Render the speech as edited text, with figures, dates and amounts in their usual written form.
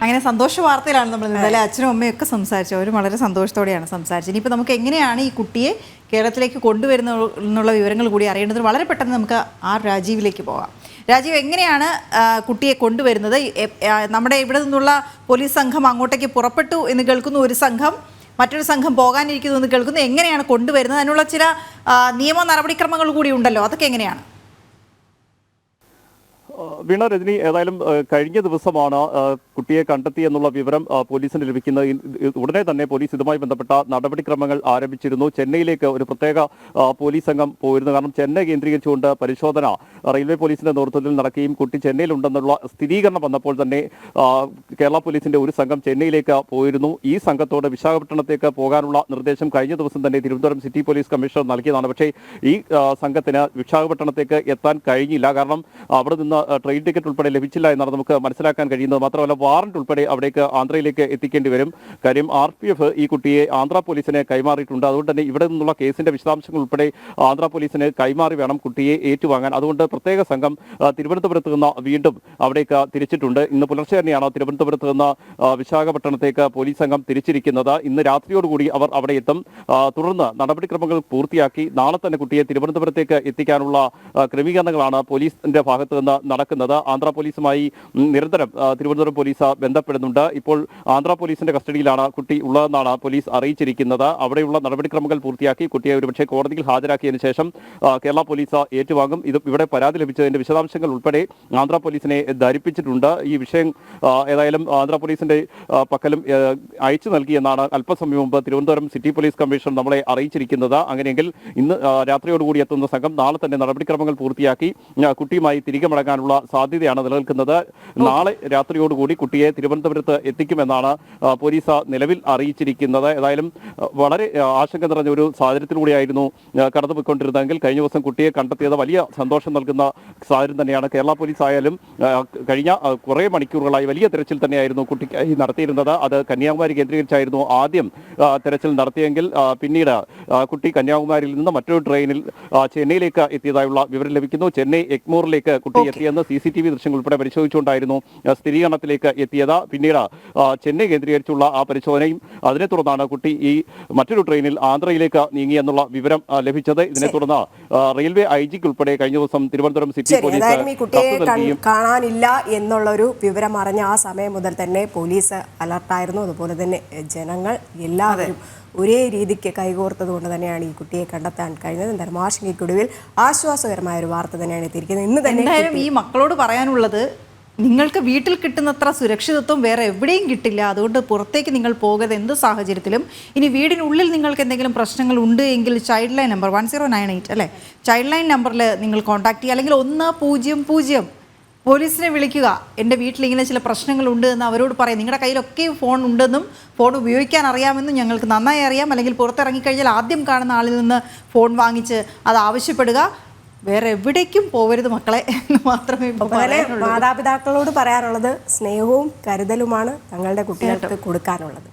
അങ്ങനെ സന്തോഷ വാർത്തയിലാണ് നമ്മൾ ഇന്നലെ അച്ഛനും അമ്മയും ഒക്കെ സംസാരിച്ചത്. അവർ വളരെ സന്തോഷത്തോടെയാണ് സംസാരിച്ചത്. ഇനിയിപ്പോൾ നമുക്ക് എങ്ങനെയാണ് ഈ കുട്ടിയെ കേരളത്തിലേക്ക് കൊണ്ടുവരുന്ന എന്നുള്ള വിവരങ്ങൾ കൂടി അറിയേണ്ടത്. വളരെ പെട്ടെന്ന് നമുക്ക് രാജീവിലേക്ക് പോകാം. രാജീവ്, എങ്ങനെയാണ് കുട്ടിയെ കൊണ്ടുവരുന്നത്? നമ്മുടെ ഇവിടെ നിന്നുള്ള പോലീസ് സംഘം അങ്ങോട്ടേക്ക് പുറപ്പെട്ടു എന്ന് കേൾക്കുന്നു, ഒരു സംഘം, മറ്റൊരു സംഘം പോകാനിരിക്കുന്നു എന്ന് കേൾക്കുന്നു. എങ്ങനെയാണ് കൊണ്ടുവരുന്നത്? അതിനുള്ള ചില നിയമ നടപടിക്രമങ്ങൾ കൂടി ഉണ്ടല്ലോ, അതൊക്കെ എങ്ങനെയാണ്? വീണ, രജനി, ഏതായാലും കഴിഞ്ഞ ദിവസമാണ് കുട്ടിയെ കണ്ടെത്തി എന്നുള്ള വിവരം പോലീസിന് ലഭിക്കുന്നത്. ഉടനെ തന്നെ പോലീസ് ഇതുമായി ബന്ധപ്പെട്ട നടപടിക്രമങ്ങൾ ആരംഭിച്ചിരുന്നു. ചെന്നൈയിലേക്ക് ഒരു പ്രത്യേക പോലീസ് സംഘം പോയിരുന്നു. കാരണം ചെന്നൈ കേന്ദ്രീകരിച്ചുകൊണ്ട് പരിശോധന റെയിൽവേ പോലീസിന്റെ നേതൃത്വത്തിൽ നടക്കുകയും കുട്ടി ചെന്നൈയിലുണ്ടെന്നുള്ള സ്ഥിരീകരണം വന്നപ്പോൾ തന്നെ കേരള പോലീസിന്റെ ഒരു സംഘം ചെന്നൈയിലേക്ക് പോയിരുന്നു. ഈ സംഘത്തോട് വിശാഖപട്ടണത്തേക്ക് പോകാനുള്ള നിർദ്ദേശം കഴിഞ്ഞ ദിവസം തന്നെ തിരുവനന്തപുരം സിറ്റി പോലീസ് കമ്മീഷണർ നൽകിയതാണ്. പക്ഷേ ഈ സംഘത്തിന് വിശാഖപട്ടണത്തേക്ക് എത്താൻ കഴിഞ്ഞില്ല. കാരണം അവിടെ നിന്ന് ട്രെയിൻ ടിക്കറ്റ് ഉൾപ്പെടെ ലഭിച്ചില്ല എന്നാണ് നമുക്ക് മനസ്സിലാക്കാൻ കഴിയുന്നത്. മാത്രമല്ല വാറന്റ് ഉൾപ്പെടെ അവിടേക്ക് ആന്ധ്രയിലേക്ക് എത്തിക്കേണ്ടി വരും. കാര്യം RPF ഈ കുട്ടിയെ ആന്ധ്ര പോലീസിനെ കൈമാറിയിട്ടുണ്ട്. അതുകൊണ്ട് തന്നെ ഇവിടെ നിന്നുള്ള കേസിന്റെ വിശദാംശങ്ങൾ ഉൾപ്പെടെ ആന്ധ്ര പോലീസിന് കൈമാറി വേണം കുട്ടിയെ ഏറ്റുവാങ്ങാൻ. അതുകൊണ്ട് പ്രത്യേക സംഘം തിരുവനന്തപുരത്ത് നിന്ന് വീണ്ടും അവിടേക്ക് തിരിച്ചിട്ടുണ്ട്. ഇന്ന് പുലർച്ചെ തന്നെയാണ് തിരുവനന്തപുരത്ത് നിന്ന് വിശാഖപട്ടണത്തേക്ക് പോലീസ് സംഘം തിരിച്ചിരിക്കുന്നത്. ഇന്ന് രാത്രിയോടുകൂടി അവർ അവിടെ എത്തും. തുടർന്ന് നടപടിക്രമങ്ങൾ പൂർത്തിയാക്കി നാളെ തന്നെ കുട്ടിയെ തിരുവനന്തപുരത്തേക്ക് എത്തിക്കാനുള്ള ക്രമീകരണങ്ങളാണ് പോലീസിന്റെ ഭാഗത്ത് നിന്ന് നടക്കുന്നത്. ആന്ധ്ര പോലീസുമായി നിരന്തരം തിരുവനന്തപുരം പോലീസ് ബന്ധപ്പെടുന്നുണ്ട്. ഇപ്പോൾ ആന്ധ്ര പോലീസിന്റെ കസ്റ്റഡിയിലാണ് കുട്ടി ഉള്ളതെന്നാണ് പോലീസ് അറിയിച്ചിരിക്കുന്നത്. അവിടെയുള്ള നടപടിക്രമങ്ങൾ പൂർത്തിയാക്കി കുട്ടിയെ ഒരുപക്ഷെ കോടതിയിൽ ഹാജരാക്കിയതിനു ശേഷം കേരള പോലീസ് ഏറ്റുവാങ്ങും. ഇവിടെ പരാതി ലഭിച്ചതിന്റെ വിശദാംശങ്ങൾ ഉൾപ്പെടെ ആന്ധ്ര പോലീസിനെ ധരിപ്പിച്ചിട്ടുണ്ട്. ഈ വിഷയം ഏതായാലും ആന്ധ്ര പോലീസിന്റെ പക്കലും അയച്ചു നൽകിയെന്നാണ് അല്പസമയം മുമ്പ് തിരുവനന്തപുരം സിറ്റി പോലീസ് കമ്മീഷണർ നമ്മളെ അറിയിച്ചിരിക്കുന്നത്. അങ്ങനെയെങ്കിൽ ഇന്ന് രാത്രിയോടുകൂടി എത്തുന്ന സംഘം നാളെ തന്നെ നടപടിക്രമങ്ങൾ പൂർത്തിയാക്കി കുട്ടിയുമായി തിരികെ മടങ്ങാനുള്ള സാധ്യതയാണ് നിലനിൽക്കുന്നത്. നാളെ രാത്രിയോടുകൂടി കുട്ടിയെ തിരുവനന്തപുരത്ത് എത്തിക്കുമെന്നാണ് പോലീസ് നിലവിൽ അറിയിച്ചിരിക്കുന്നത്. ഏതായാലും വളരെ ആശങ്ക നിറഞ്ഞ ഒരു സാഹചര്യത്തിലൂടെയായിരുന്നു കടന്നുപോയിക്കൊണ്ടിരുന്നതെങ്കിൽ കഴിഞ്ഞ ദിവസം കുട്ടിയെ കണ്ടെത്തിയത് വലിയ സന്തോഷം നൽകുന്ന സാഹചര്യം തന്നെയാണ്. കേരള പോലീസ് ആയാലും കഴിഞ്ഞ കുറേ മണിക്കൂറുകളായി വലിയ തെരച്ചിൽ തന്നെയായിരുന്നു കുട്ടിക്കായി നടത്തിയിരുന്നത്. അത് കന്യാകുമാരി കേന്ദ്രീകരിച്ചായിരുന്നു ആദ്യം തെരച്ചിൽ നടത്തിയെങ്കിൽ പിന്നീട് കുട്ടി കന്യാകുമാരിയിൽ നിന്ന് മറ്റൊരു ട്രെയിനിൽ ചെന്നൈയിലേക്ക് എത്തിയതായുള്ള വിവരം ലഭിക്കുന്നു. ചെന്നൈ എഗ്മോറിലേക്ക് കുട്ടി എത്തിയെന്ന് CCTV ദൃശ്യങ്ങൾ ഉൾപ്പെടെ പരിശോധിച്ചുകൊണ്ടായിരുന്നു സ്ഥിരീകരണത്തിലേക്ക് എത്തിയത്. പിന്നീട് ചെന്നൈ കേന്ദ്രീകരിച്ചുള്ള ആ പരിശോധനയും അതിനെ തുടർന്നാണ് കുട്ടി ഈ മറ്റൊരു ട്രെയിനിൽ ആന്ധ്രയിലേക്ക് നീങ്ങി എന്നുള്ള വിവരം ലഭിച്ചത്. ഇതിനെ തുടർന്ന് റെയിൽവേ IG ഉൾപ്പെടെ കഴിഞ്ഞ ദിവസം തിരുവനന്തപുരം സിറ്റി പോലീസ് കാണാനില്ല എന്നുള്ള ഒരു വിവരം അറിഞ്ഞ ആ സമയം മുതൽ തന്നെ പോലീസ് അലർട്ടായിരുന്നു. അതുപോലെ തന്നെ ജനങ്ങൾ എല്ലാവരും ഒരേ രീതിക്ക് കൈകോർത്തത് കൊണ്ട് തന്നെയാണ് ഈ കുട്ടിയെ കണ്ടെത്താൻ കഴിഞ്ഞത്. എന്തായാലും ആശങ്കയ്ക്കൊടുവിൽ ആശ്വാസകരമായ ഒരു വാർത്ത തന്നെയാണ് എത്തിയിരിക്കുന്നത്. ഇന്ന് തന്നെ എന്തായാലും ഈ മക്കളോട് പറയാനുള്ളത്, നിങ്ങൾക്ക് വീട്ടിൽ കിട്ടുന്നത്ര സുരക്ഷിതത്വം വേറെ എവിടെയും കിട്ടില്ല. അതുകൊണ്ട് പുറത്തേക്ക് നിങ്ങൾ പോകരുത് എന്ത് സാഹചര്യത്തിലും. ഇനി വീടിനുള്ളിൽ നിങ്ങൾക്ക് എന്തെങ്കിലും പ്രശ്നങ്ങൾ ഉണ്ട് എങ്കിൽ ചൈൽഡ് ലൈൻ നമ്പർ 1098 അല്ലേ, ചൈൽഡ് ലൈൻ നമ്പറിൽ നിങ്ങൾ കോൺടാക്ട് ചെയ്യുക. അല്ലെങ്കിൽ 100 പോലീസിനെ വിളിക്കുക. എൻ്റെ വീട്ടിൽ ഇങ്ങനെ ചില പ്രശ്നങ്ങളുണ്ട് എന്ന് അവരോട് പറയും. നിങ്ങളുടെ കയ്യിലൊക്കെ ഫോൺ ഉണ്ടെന്നും ഫോൺ ഉപയോഗിക്കാൻ അറിയാമെന്നും ഞങ്ങൾക്ക് നന്നായി അറിയാം. അല്ലെങ്കിൽ പുറത്തിറങ്ങിക്കഴിഞ്ഞാൽ ആദ്യം കാണുന്ന ആളിൽ നിന്ന് ഫോൺ വാങ്ങിച്ച് അത് ആവശ്യപ്പെടുക. വേറെ എവിടേക്കും പോകരുത് മക്കളെ എന്ന് മാത്രമേ മാതാപിതാക്കളോട് പറയാനുള്ളത്. സ്നേഹവും കരുതലുമാണ് തങ്ങളുടെ കുട്ടികൾക്ക് കൊടുക്കാനുള്ളത്.